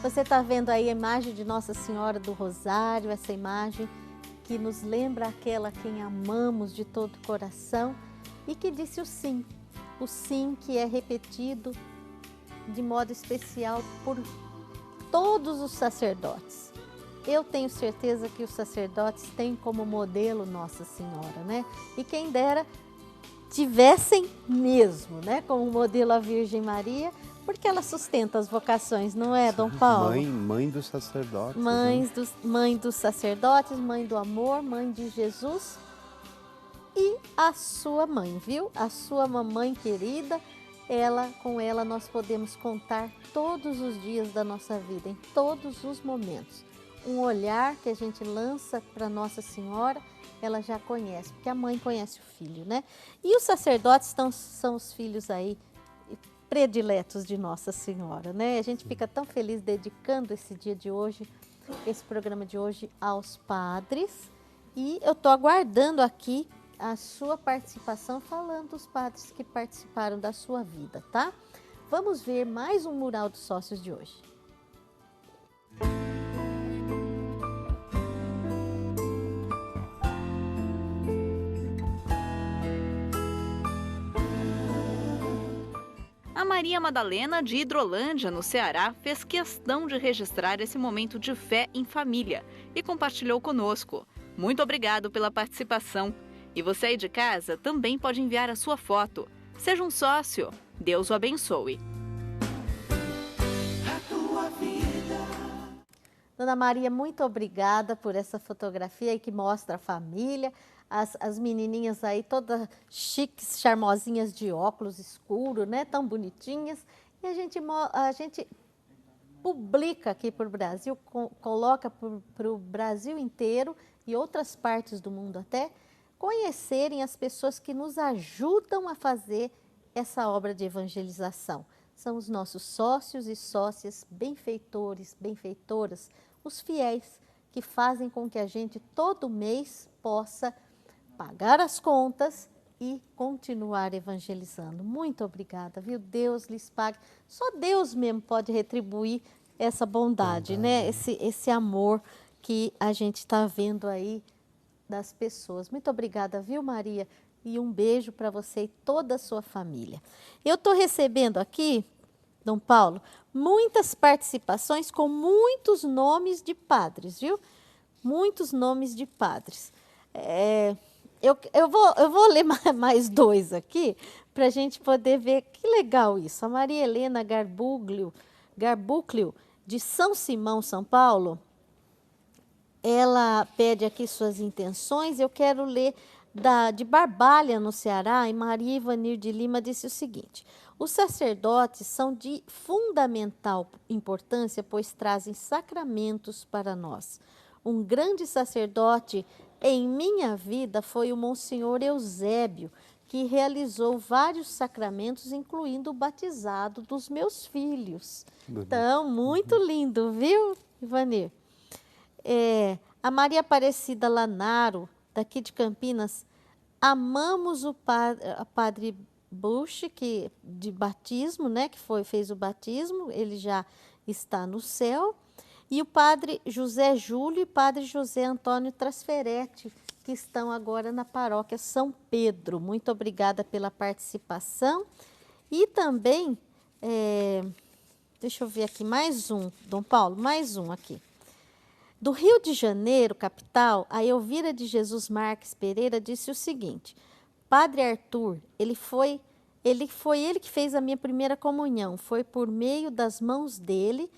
Você está vendo aí a imagem de Nossa Senhora do Rosário, essa imagem que nos lembra aquela a quem amamos de todo o coração e que disse o sim que é repetido de modo especial por todos os sacerdotes. Eu tenho certeza que os sacerdotes têm como modelo Nossa Senhora, né? E quem dera tivessem mesmo, né? Como modelo a Virgem Maria, porque ela sustenta as vocações, não é, Dom Paulo? Mãe dos sacerdotes. Mãe dos sacerdotes, mãe do amor, mãe de Jesus e a sua mãe, viu? A sua mamãe querida, com ela nós podemos contar todos os dias da nossa vida, em todos os momentos. Um olhar que a gente lança para Nossa Senhora, ela já conhece, porque a mãe conhece o filho, né? E os sacerdotes são os filhos aí prediletos de Nossa Senhora, né? A gente fica tão feliz dedicando esse dia de hoje, esse programa de hoje aos padres. E eu estou aguardando aqui a sua participação falando dos padres que participaram da sua vida, tá? Vamos ver mais um mural dos sócios de hoje. A Maria Madalena de Hidrolândia, no Ceará, fez questão de registrar esse momento de fé em família e compartilhou conosco. Muito obrigado pela participação. E você aí de casa também pode enviar a sua foto. Seja um sócio. Deus o abençoe. Dona Maria, muito obrigada por essa fotografia aí que mostra a família. As menininhas aí todas chiques, charmosinhas de óculos escuro, né? Tão bonitinhas. E a gente publica aqui para o Brasil, coloca para o Brasil inteiro e outras partes do mundo até, conhecerem as pessoas que nos ajudam a fazer essa obra de evangelização. São os nossos sócios e sócias, benfeitores, benfeitoras, os fiéis que fazem com que a gente todo mês possa pagar as contas e continuar evangelizando. Muito obrigada, viu? Deus lhes pague. Só Deus mesmo pode retribuir essa bondade, né? Esse amor que a gente está vendo aí das pessoas. Muito obrigada, viu, Maria? E um beijo para você e toda a sua família. Eu estou recebendo aqui, Dom Paulo, muitas participações com muitos nomes de padres, viu? Muitos nomes de padres. Eu vou ler mais dois aqui para a gente poder ver que legal isso. A Maria Helena Garbuclio, de São Simão, São Paulo, ela pede aqui suas intenções. Eu quero ler de Barbalha, no Ceará, e Maria Ivanir de Lima disse o seguinte: os sacerdotes são de fundamental importância, pois trazem sacramentos para nós. Um grande sacerdote em minha vida foi o Monsenhor Eusébio, que realizou vários sacramentos, incluindo o batizado dos meus filhos. Então, muito lindo, viu, Ivanir? A Maria Aparecida Lanaro, daqui de Campinas, amamos o padre Bush, de batismo, né, que fez o batismo, ele já está no céu. E o padre José Júlio e padre José Antônio Trasferetti, que estão agora na paróquia São Pedro. Muito obrigada pela participação. E também, deixa eu ver aqui, mais um, Dom Paulo, mais um aqui. Do Rio de Janeiro, capital, a Elvira de Jesus Marques Pereira disse o seguinte: Padre Arthur, ele foi ele que fez a minha primeira comunhão. Foi por meio das mãos dele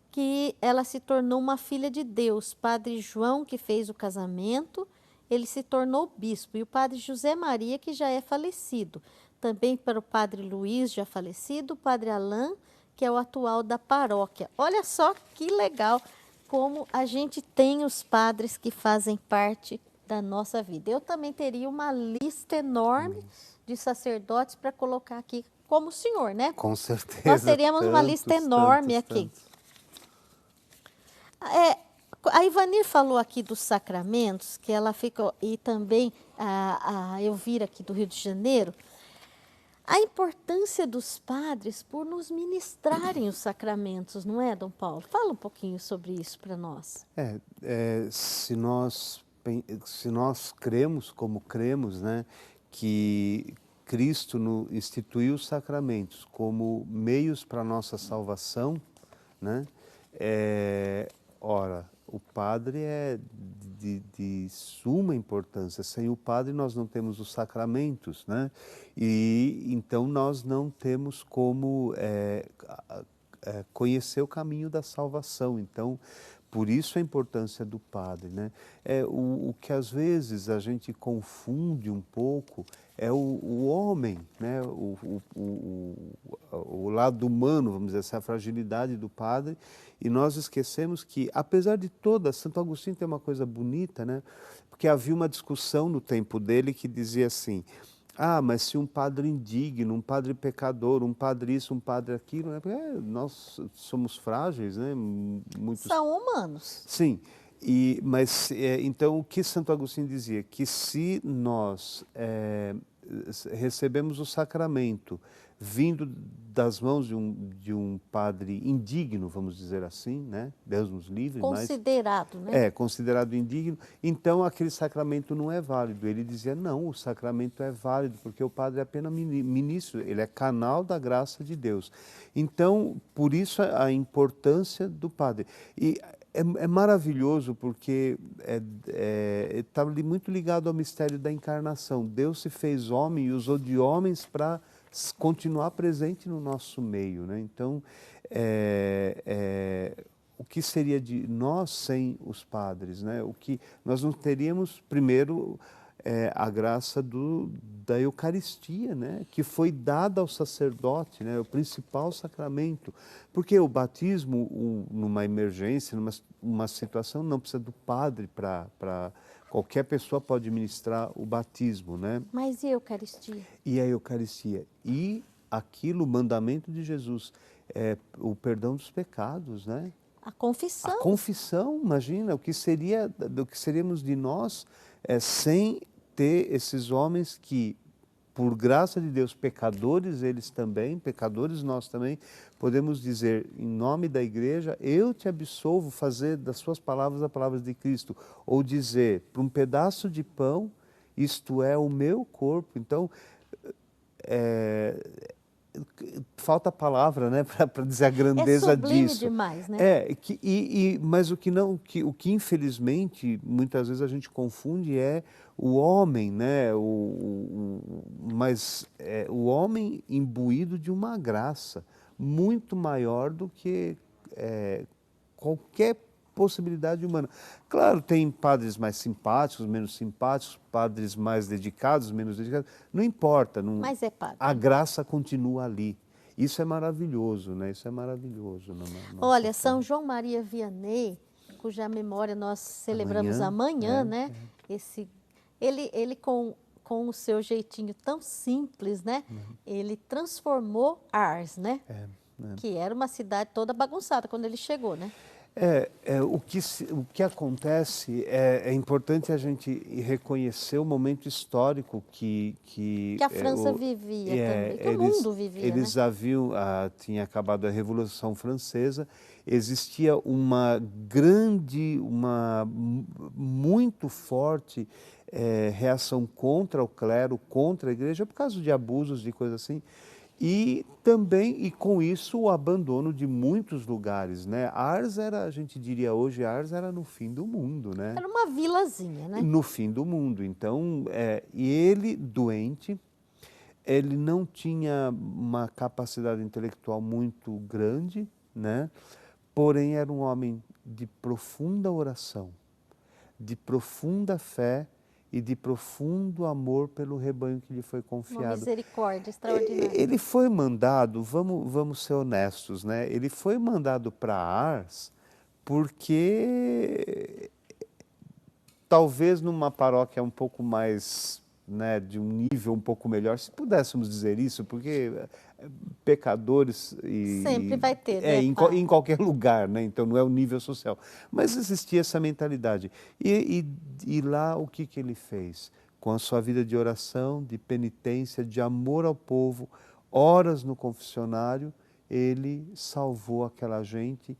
que ela se tornou uma filha de Deus. Padre João, que fez o casamento, ele se tornou bispo. E o padre José Maria, que já é falecido. Também para o padre Luiz, já falecido, o padre Alain, que é o atual da paróquia. Olha só que legal como a gente tem os padres que fazem parte da nossa vida. Eu também teria uma lista enorme de sacerdotes para colocar aqui, como o senhor, né? Com certeza. Nós teríamos uma lista enorme aqui. A Ivanir falou aqui dos sacramentos, que ela ficou, e também a Elvira aqui do Rio de Janeiro. A importância dos padres por nos ministrarem os sacramentos, não é, Dom Paulo? Fala um pouquinho sobre isso para nós. Se nós cremos como cremos, né, que Cristo instituiu os sacramentos como meios para a nossa salvação, né, ora, o padre é de suma importância. Sem o padre nós não temos os sacramentos, né? E então nós não temos como conhecer o caminho da salvação. Então, por isso a importância do padre, né? O que às vezes a gente confunde um pouco é o homem, né? O lado humano, vamos dizer assim, a fragilidade do padre, e nós esquecemos que, apesar de toda, Santo Agostinho tem uma coisa bonita, né? Porque havia uma discussão no tempo dele que dizia assim: ah, mas se um padre indigno, um padre pecador, um padre isso, um padre aquilo, né? Nós somos frágeis, né? São humanos. Sim, mas então o que Santo Agostinho dizia? Que se nós recebemos o sacramento vindo das mãos de um padre indigno, vamos dizer assim, né? Deus nos livre, considerado, né? Considerado indigno, então aquele sacramento não é válido. Ele dizia, não, o sacramento é válido, porque o padre é apenas ministro, ele é canal da graça de Deus. Então, por isso a importância do padre. E é maravilhoso porque está muito ligado ao mistério da encarnação. Deus se fez homem e usou de homens para continuar presente no nosso meio, né? Então, o que seria de nós sem os padres, né? O que nós não teríamos, primeiro, a graça da Eucaristia, né? Que foi dada ao sacerdote, né? O principal sacramento. Porque o batismo, numa emergência, numa situação, não precisa do padre para qualquer pessoa pode ministrar o batismo, né? Mas e a Eucaristia? E a Eucaristia. E aquilo, o mandamento de Jesus, o perdão dos pecados, né? A confissão. A confissão, imagina, o que seríamos de nós sem ter esses homens que, por graça de Deus, pecadores eles também, pecadores nós também, podemos dizer, em nome da igreja, eu te absolvo, fazer das suas palavras a palavra de Cristo. Ou dizer, para um pedaço de pão, isto é o meu corpo. Então, falta palavra, né, para dizer a grandeza disso. É demais, né? Mas o que infelizmente muitas vezes a gente confunde é o homem, né, mas o homem imbuído de uma graça muito maior do que qualquer possibilidade humana. Claro, tem padres mais simpáticos, menos simpáticos, padres mais dedicados, menos dedicados, não importa. Mas é padre. A graça continua ali. Isso é maravilhoso, né? Isso é maravilhoso. Olha, São João Maria Vianney, cuja memória nós celebramos amanhã, né? Ele com o seu jeitinho tão simples, né? Ele transformou Ars, né? Que era uma cidade toda bagunçada quando ele chegou, né? O que acontece é importante a gente reconhecer o momento histórico que a França vivia também, que o mundo vivia. Eles tinha acabado a Revolução Francesa, existia uma muito forte reação contra o clero, contra a igreja, por causa de abusos, de coisas assim. E também, e com isso, o abandono de muitos lugares, né? Ars a gente diria hoje, Ars era no fim do mundo, né? Era uma vilazinha, né? No fim do mundo. Então, e ele, doente, ele não tinha uma capacidade intelectual muito grande, né? Porém, era um homem de profunda oração, de profunda fé, e de profundo amor pelo rebanho que lhe foi confiado. Uma misericórdia extraordinária. Ele foi mandado, vamos ser honestos, né? Ele foi mandado para Ars porque talvez numa paróquia um pouco mais, né, de um nível um pouco melhor, se pudéssemos dizer isso, porque pecadores sempre vai ter, né, em qualquer lugar, né? Então não é o nível social, mas existia essa mentalidade. E lá o que ele fez? com a sua vida de oração, de penitência, de amor ao povo, horas no confessionário, ele salvou aquela gente,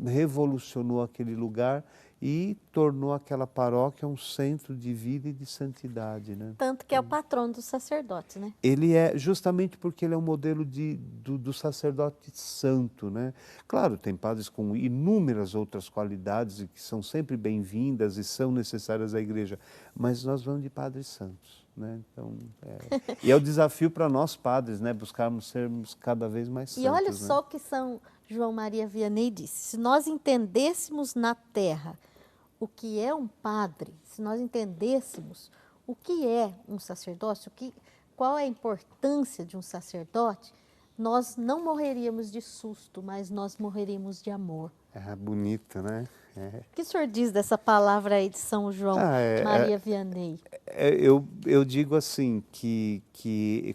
revolucionou aquele lugar e tornou aquela paróquia um centro de vida e de santidade, né? Tanto que é o patrono dos sacerdotes, né? Ele é, justamente porque ele é um modelo do sacerdote santo, né? Claro, tem padres com inúmeras outras qualidades que são sempre bem-vindas e são necessárias à igreja, mas nós vamos de padres santos, né? Então, e é o desafio para nós padres, né? Buscarmos sermos cada vez mais santos. E olha só né? o que São João Maria Vianney disse: se nós entendêssemos na terra o que é um padre, se nós entendêssemos o que é um sacerdócio, qual é a importância de um sacerdote, nós não morreríamos de susto, mas nós morreríamos de amor. É bonito, né? O que o senhor diz dessa palavra aí de São João Maria Vianney? Eu digo assim, que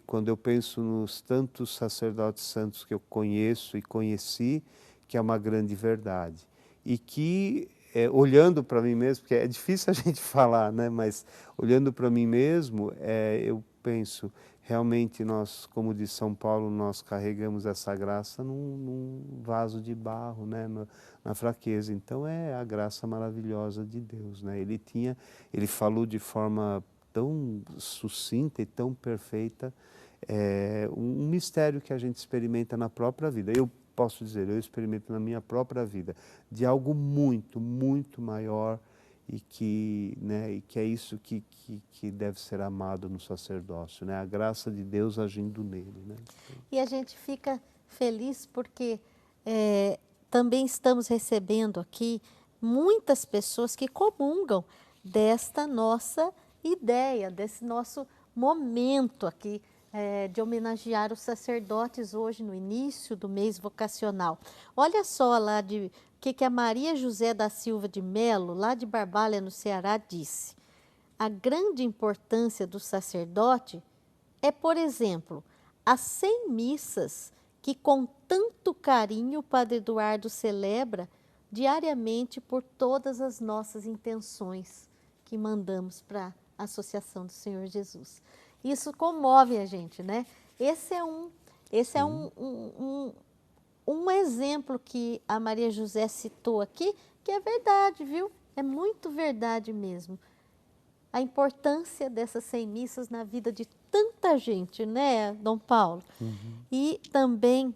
quando eu penso nos tantos sacerdotes santos que eu conheço e conheci, que é uma grande verdade. E que, olhando para mim mesmo, porque é difícil a gente falar, né? Mas olhando para mim mesmo, eu penso, realmente nós, como diz São Paulo, nós carregamos essa graça num vaso de barro, né? Na fraqueza. Então é a graça maravilhosa de Deus, né? Ele falou de forma tão sucinta e tão perfeita, um mistério que a gente experimenta na própria vida. Eu posso dizer, eu experimento na minha própria vida, de algo muito, muito maior e que é isso que deve ser amado no sacerdócio, né? A graça de Deus agindo nele, né? E a gente fica feliz porque também estamos recebendo aqui muitas pessoas que comungam desta nossa ideia, desse nosso momento aqui de homenagear os sacerdotes hoje no início do mês vocacional. Olha só lá o que a Maria José da Silva de Melo, lá de Barbalha, no Ceará, disse. A grande importância do sacerdote é, por exemplo, as 100 missas que com tanto carinho o Padre Eduardo celebra diariamente por todas as nossas intenções que mandamos para a Associação do Senhor Jesus. Isso comove a gente, né? Esse é um exemplo que a Maria José citou aqui, que é verdade, viu? É muito verdade mesmo. A importância dessas 100 missas na vida de tanta gente, né, Dom Paulo? E também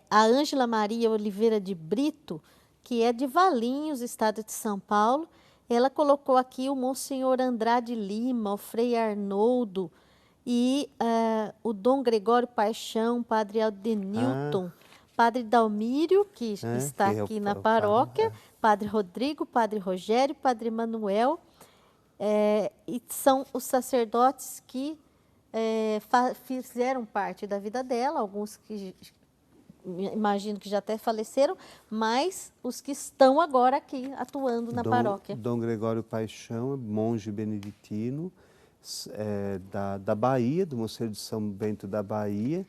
a Ângela Maria Oliveira de Brito, que é de Valinhos, estado de São Paulo, ela colocou aqui o Monsenhor Andrade Lima, o Frei Arnoldo e o Dom Gregório Paixão, Padre Aldenilton, Padre Dalmírio, que está aqui na paróquia, Padre Rodrigo, Padre Rogério, Padre Manuel, e são os sacerdotes que fizeram parte da vida dela, alguns que imagino que já até faleceram, mas os que estão agora aqui atuando na paróquia. Dom Gregório Paixão, monge beneditino da Bahia, do Mosteiro de São Bento da Bahia,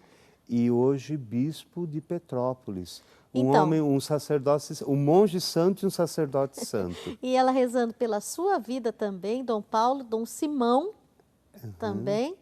e hoje bispo de Petrópolis. Um sacerdote, um monge santo e um sacerdote santo. E ela rezando pela sua vida também, Dom Paulo, Dom Simão também.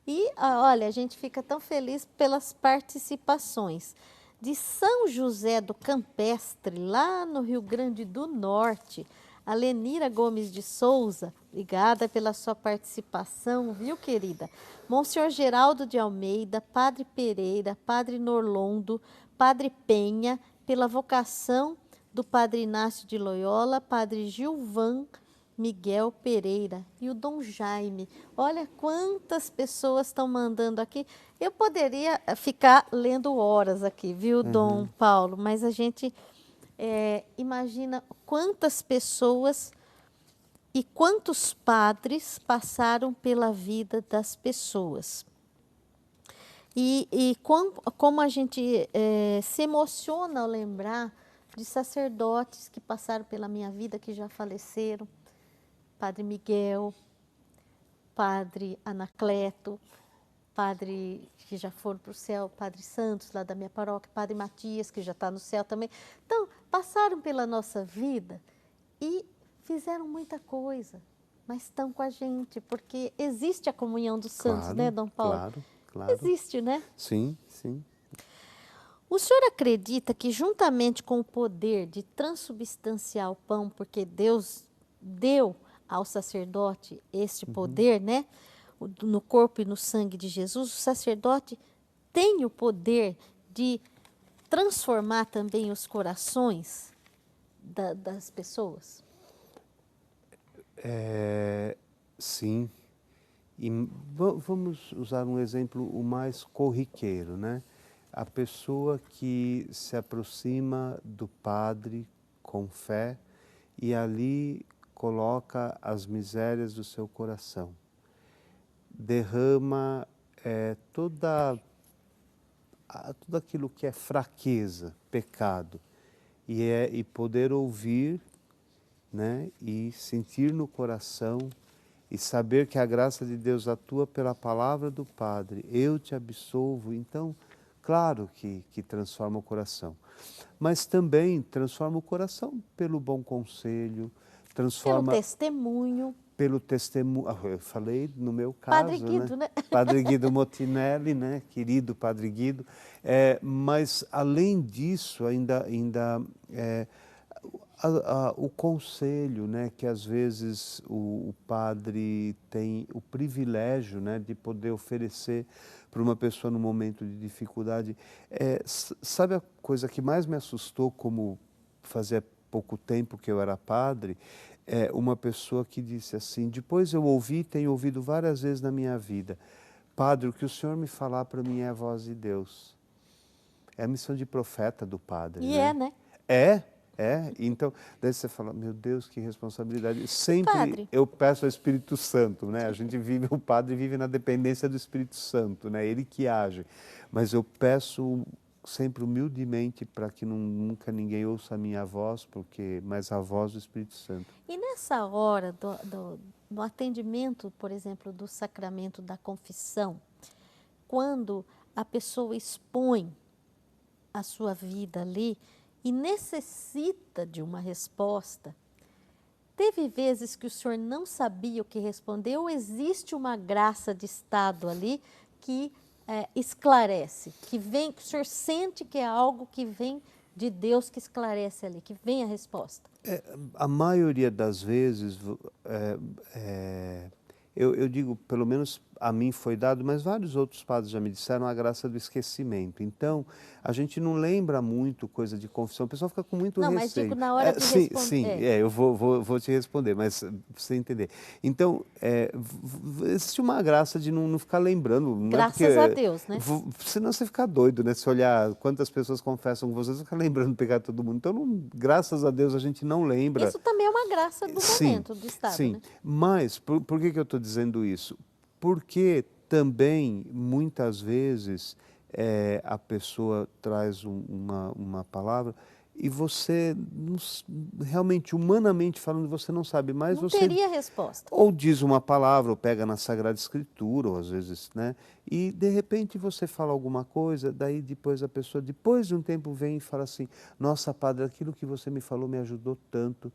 E olha, a gente fica tão feliz pelas participações de São José do Campestre, lá no Rio Grande do Norte, a Lenira Gomes de Souza, obrigada pela sua participação, viu, querida? Monsenhor Geraldo de Almeida, Padre Pereira, Padre Norlondo, Padre Penha, pela vocação do Padre Inácio de Loyola, Padre Gilvan Miguel Pereira e o Dom Jaime. Olha quantas pessoas estão mandando aqui. Eu poderia ficar lendo horas aqui, viu, Dom Paulo? Mas a gente imagina quantas pessoas e quantos padres passaram pela vida das pessoas. E como a gente se emociona ao lembrar de sacerdotes que passaram pela minha vida, que já faleceram. Padre Miguel, Padre Anacleto, Padre que já foram para o céu, Padre Santos, lá da minha paróquia, Padre Matias, que já está no céu também. Então, passaram pela nossa vida e fizeram muita coisa. mas estão com a gente, porque existe a comunhão dos santos, Claro, né, Dom Paulo? claro. Existe, né? Sim, sim. O senhor acredita que, juntamente com o poder de transubstanciar o pão, porque Deus deu ao sacerdote este poder, né? No corpo e no sangue de Jesus, o sacerdote tem o poder de transformar também os corações das pessoas? Sim. E vamos usar um exemplo o mais corriqueiro, né? A pessoa que se aproxima do padre com fé e ali coloca as misérias do seu coração. Derrama tudo aquilo que é fraqueza, pecado, e poder ouvir, né, e sentir no coração e saber que a graça de Deus atua pela palavra do Padre. Eu te absolvo. Então, claro que transforma o coração. Mas também transforma o coração pelo bom conselho, Pelo transforma testemunho. pelo testemunho. Eu falei no meu Padre caso, Guido, né? Padre Guido Motinelli, né? Querido Padre Guido. Mas, além disso, ainda o conselho, né, que às vezes o padre tem o privilégio, né, de poder oferecer para uma pessoa no momento de dificuldade. Sabe a coisa que mais me assustou, como fazia pouco tempo que eu era padre, uma pessoa que disse assim: depois eu ouvi, tenho ouvido várias vezes na minha vida, padre, o que o senhor me falar para mim é a voz de Deus. É a missão de profeta do padre, E né? né? Então, daí você fala, meu Deus, que responsabilidade. Sempre Padre, eu peço ao Espírito Santo, né? O padre vive na dependência do Espírito Santo, né? Ele que age. Mas eu peço sempre humildemente para que nunca ninguém ouça a minha voz, mas a voz do Espírito Santo. e nessa hora do atendimento, por exemplo, do sacramento da confissão, quando a pessoa expõe a sua vida ali e necessita de uma resposta, teve vezes que o senhor não sabia o que responder, ou existe uma graça de estado ali que esclarece, que o senhor sente que é algo que vem de Deus, que esclarece ali, que vem a resposta? A maioria das vezes, eu digo, pelo menos a mim foi dado, mas vários outros padres já me disseram, a graça do esquecimento. Então, a gente não lembra muito coisa de confissão, o pessoal fica com muito Não, mas receio. digo na hora de Sim, responder. sim, eu vou te responder, mas pra você entender. Então, existe uma graça de não ficar lembrando. Não Graças a Deus, né? Senão você fica doido, né? Se olhar quantas pessoas confessam com vocês, você fica lembrando o pecado de todo mundo. Então, graças a Deus, a gente não lembra. Isso também é uma graça do momento, do estado, sim. né? Mas, por que eu estou dizendo isso? Porque também, muitas vezes, a pessoa traz uma palavra e você, realmente, humanamente falando, você não sabe mais. Não teria resposta. Ou diz uma palavra, ou pega na Sagrada Escritura, ou às vezes, né? E, de repente, você fala alguma coisa, daí depois a pessoa, depois de um tempo, vem e fala assim: nossa, padre, aquilo que você me falou me ajudou tanto.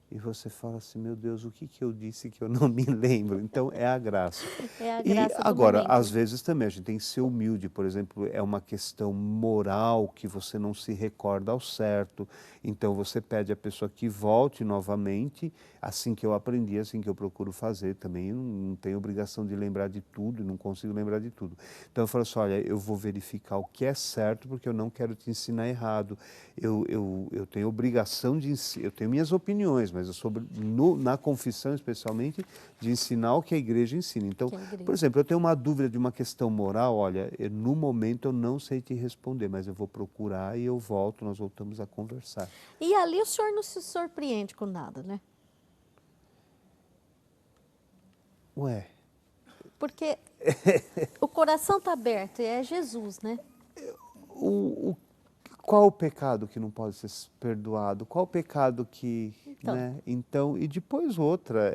E você fala assim, meu Deus, o que eu disse que eu não me lembro? Então, é a graça. É a E graça do agora, momento. às vezes também, a gente tem que ser humilde. Por exemplo, é uma questão moral que você não se recorda ao certo. Então, você pede à pessoa que volte novamente, assim que eu aprendi, assim que eu procuro fazer. Também não tenho obrigação de lembrar de tudo, não consigo lembrar de tudo. Então, eu falo assim, olha, eu vou verificar o que é certo, porque eu não quero te ensinar errado. Eu tenho obrigação de ensinar, eu tenho minhas opiniões, mas na confissão, especialmente, de ensinar o que a igreja ensina. Então, por exemplo, eu tenho uma dúvida de uma questão moral, olha, no momento eu não sei te responder, mas eu vou procurar e eu volto, nós voltamos a conversar. E ali o senhor não se surpreende com nada, né? Ué. Porque o coração está aberto e é Jesus, né? Qual o pecado que não pode ser perdoado? Qual o pecado que... Então. Né? Então, e depois outra,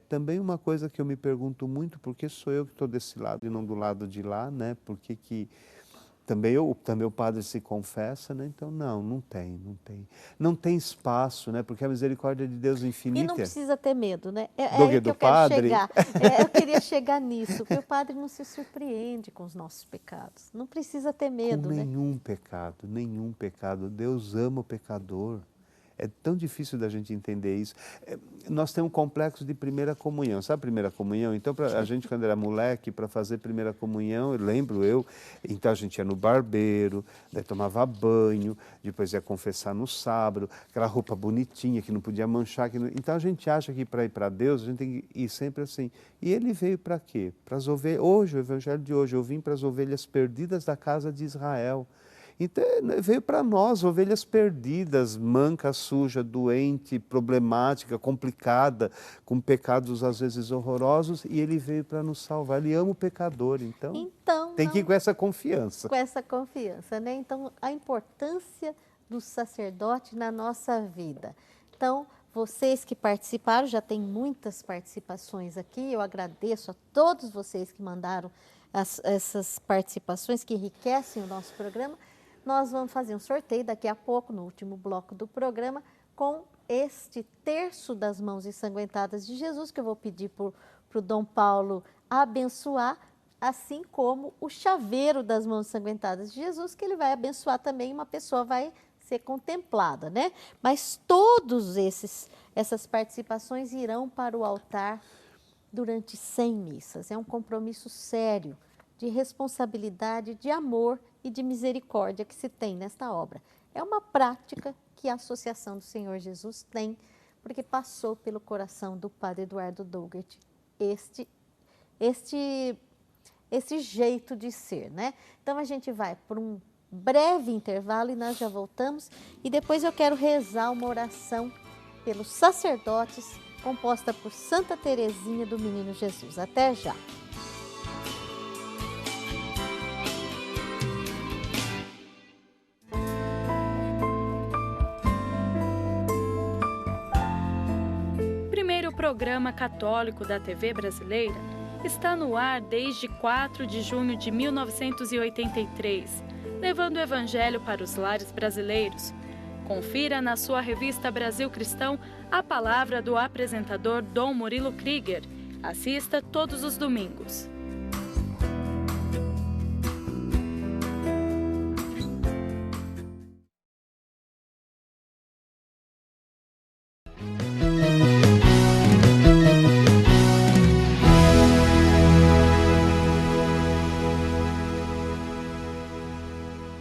também uma coisa que eu me pergunto muito, por que sou eu que estou desse lado e não do lado de lá, né? Por que também o padre se confessa, né? Então não tem espaço, né? Porque a misericórdia de Deus é infinita. E não precisa ter medo, né? É Do aí que do eu quero padre? chegar. Eu queria chegar nisso, porque o padre não se surpreende com os nossos pecados. Não precisa ter medo, Com né? nenhum pecado. Deus ama o pecador. É tão difícil da gente entender isso. Nós temos um complexo de primeira comunhão. Sabe primeira comunhão? Então, a gente, quando era moleque, para fazer primeira comunhão, então a gente ia no barbeiro, daí tomava banho, depois ia confessar no sábado, aquela roupa bonitinha que não podia manchar. Então, a gente acha que para ir para Deus, a gente tem que ir sempre assim. E ele veio para quê? Para as ovelhas. Hoje, o evangelho de hoje, eu vim para as ovelhas perdidas da casa de Israel. Então, veio para nós, ovelhas perdidas, manca, suja, doente, problemática, complicada, com pecados às vezes horrorosos, e ele veio para nos salvar. Ele ama o pecador, então tem que ir com essa confiança. Com essa confiança, né? Então, a importância do sacerdote na nossa vida. Então, vocês que participaram, já tem muitas participações aqui, eu agradeço a todos vocês que mandaram essas participações que enriquecem o nosso programa. Nós vamos fazer um sorteio daqui a pouco, no último bloco do programa, com este terço das mãos ensanguentadas de Jesus, que eu vou pedir para o Dom Paulo abençoar, assim como o chaveiro das mãos ensanguentadas de Jesus, que ele vai abençoar também, uma pessoa vai ser contemplada, né? Mas todos essas participações irão para o altar durante 100 missas. É um compromisso sério, de responsabilidade, de amor e de misericórdia que se tem nesta obra. É uma prática que a Associação do Senhor Jesus tem, porque passou pelo coração do Padre Eduardo Dougert esse jeito de ser, né? Então a gente vai por um breve intervalo e nós já voltamos, e depois eu quero rezar uma oração pelos sacerdotes, composta por Santa Teresinha do Menino Jesus. Até já! O programa católico da TV brasileira está no ar desde 4 de junho de 1983, levando o evangelho para os lares brasileiros. Confira na sua revista Brasil Cristão a palavra do apresentador Dom Murilo Krieger. Assista todos os domingos.